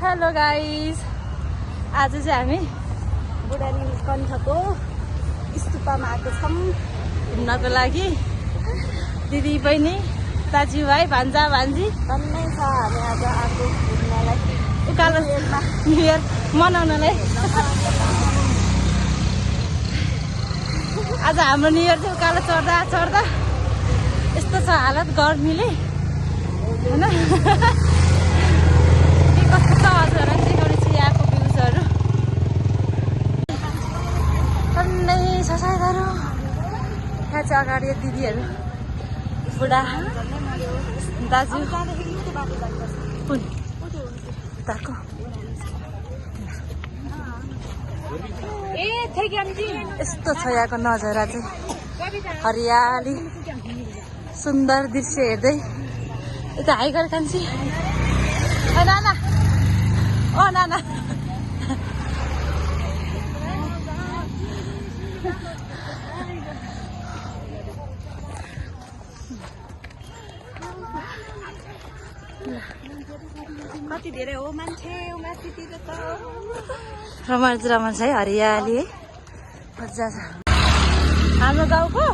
Hello guys, आज चाहिँ हामी बुढा नीलकण्ठको स्तूपमा आएको छौँ घुम्नको लागि। दिदी बहिनी दाजुभाइ भान्जा भान्जी भन्नै छ। हामी आज आएको घुम्नलाई, उकालो न्यु इयर मनाउनलाई। आज हाम्रो न्यु इयर चाहिँ उकालो चढ्दा चढ्दा यस्तो छ हालत गर्मीले, होइन? कस्तो छ हजुर देखाउने छु यहाँको भ्युजहरू। टन्नै छ सायदहरू। यहाँ चाहिँ अगाडि दिदीहरू, बुढा दाजु कुन उताको यस्तो छ यहाँको नजारा चाहिँ। हरियाली सुन्दर दृश्य हेर्दै यता हाई गरेर कान्छी। ओ नाना, ओ नाना, कति धेरै हो मान्छे माथितिर त। रमाइलो छ है, हरियाली है, मजा छ। हाम्रो गाउँको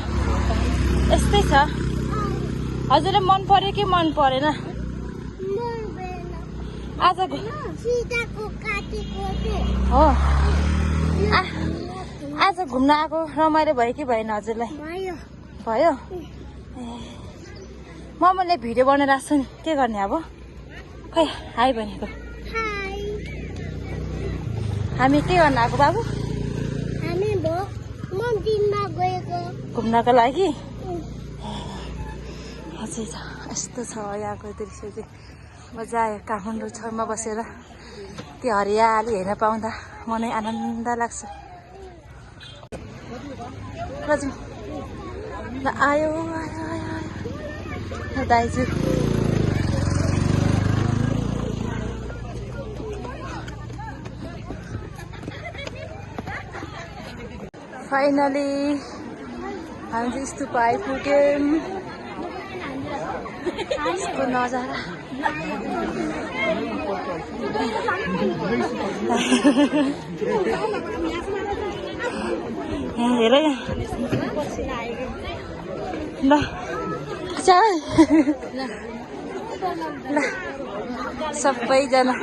यस्तै छ। हजुरलाई मन पर्यो कि मन परेन? आज हो आज घुम्न आएको रमाइलो भयो कि भएन हजुरलाई? भयो। मैले भिडियो बनाइरहेको छु नि, के गर्ने अब? खै हाई भनेको। हामी के गर्न आएको बाबु? घुम्नको लागि। हजुर यस्तो छ यहाँको दृश्य चाहिँ। मजा आयो काठमाडौँ छेउमा बसेर त्यो हरियाली हेर्न पाउँदा मनै आनन्द लाग्छ। रजु ल आयो आयो आयो आयो दाइजु। फाइनली हामी चाहिँ स्तूप आइपुग्यौँ। यसको नजारा हेर ल ल सबैजना।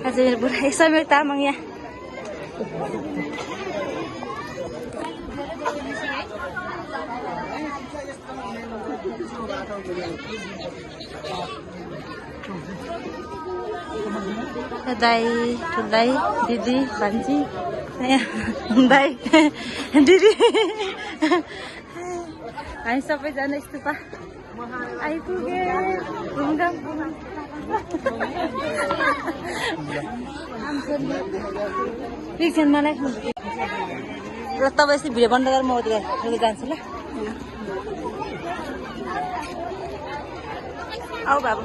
आज मेरो बुढा समीर तामाङ यहाँ। दाई ठुल्दाई दिदी भान्जी दाई दिदी हामी सबैजना स्तूपा आइपुगे। घुमघाम एकछिन मलाई ल तपाईँ यस्तो भिडियो बन्द गरेर म उता जान्छु ल। आऊ बाबु।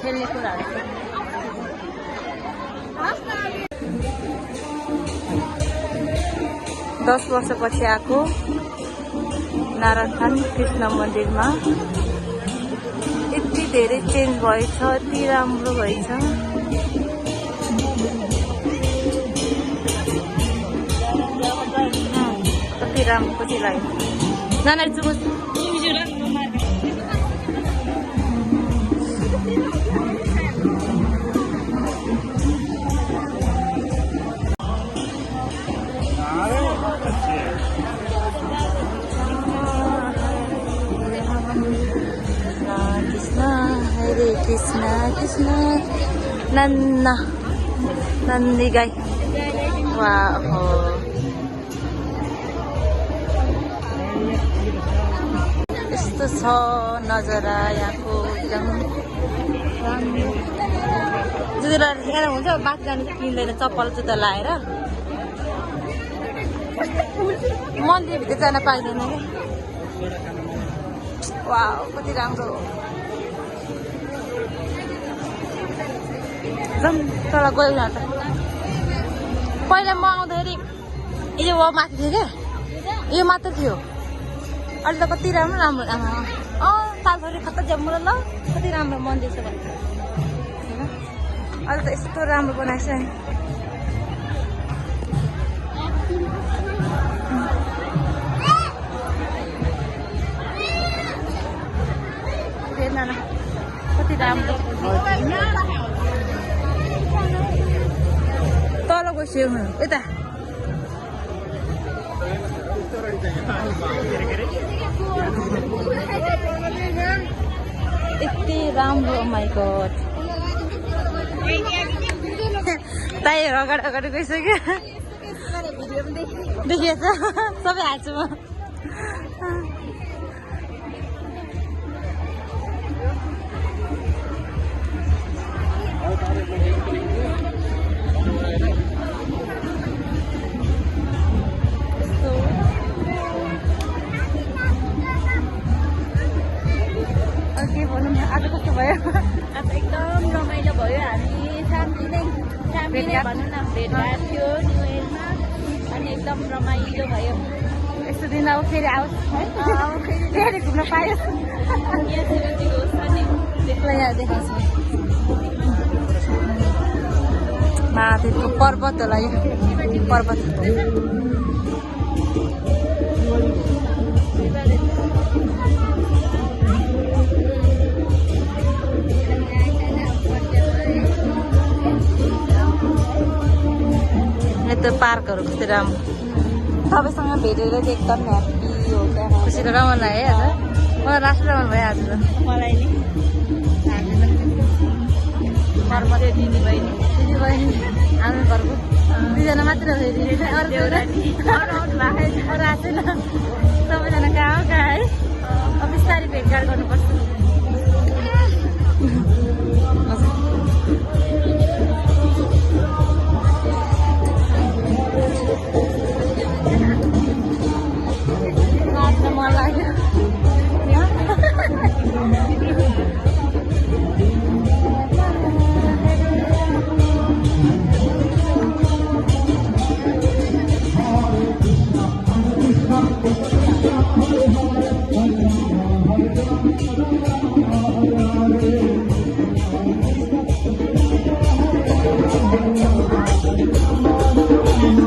खेल्ने कुराहरू 10 वर्षपछि आएको नारायण कृष्ण मन्दिरमा यति धेरै चेन्ज भएछ, यति राम्रो भएछ। कति राम्रो खुसी लाग्यो। नाना चुमुस कृष्ण हरे कृष्ण कृष्ण नन्ना नन्दी गाई वाह हो यस्तो छ नजरा यहाँको एकदम जुत्ता ठेगाना हुन्छ बाटो जानु चाहिँ किन्दैन चप्पल जुत्ता लाएर मन्दिरभित्र जान पाइँदैन क्या वाह कति राम्रो जाउँ तल गयो न त पहिला म आउँदाखेरि यो माथि थियो क्या यो मात्र थियो अहिले त कति राम्रो राम्रो सालभरि खत्ता जम्मु ल कति राम्रो मन्दिर छ भने अहिले त यस्तो राम्रो बनाएको छ हेर्न न कति राम्रो तल गइसक्यो यता यति राम्रो माइ गॉड ताईहरू अगाडि अगाडि गइसक्यो देखिएछ सबै हाल्छु म के भनौँ आज कस्तो भयो आज एकदम रमाइलो भयो हामी फ्यामिली नै भनौँ न भेटघाट थियो न्यु इयरमा अनि एकदम रमाइलो भयो यस्तो दिन अब फेरि आओस् है फेरि घुम्न पायोस् यहाँ देखाउँछु माथिको पर्वत होला यो पर्वत त्यो पार्कहरू कति राम्रो तपाईँसँग भेटेर चाहिँ एकदम ह्याप्पी हो क्या खुसीको रमाउनु है आज मलाई लास्ट रमाउनु भयो आज मलाई नि घरमा दिदी बहिनी हाम्रो घरको दुईजना मात्र फेरि अरू आएको छैन सबैजना कहाँ हो कहाँ है अब बिस्तारै भेटघाट गर्नुपर्छ नाच्न मन लाग्यो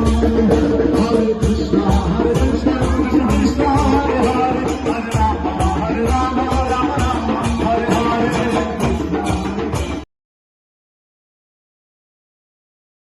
Hare Krishna, Krishna Hare Hare, Hare Rama, Hare Rama.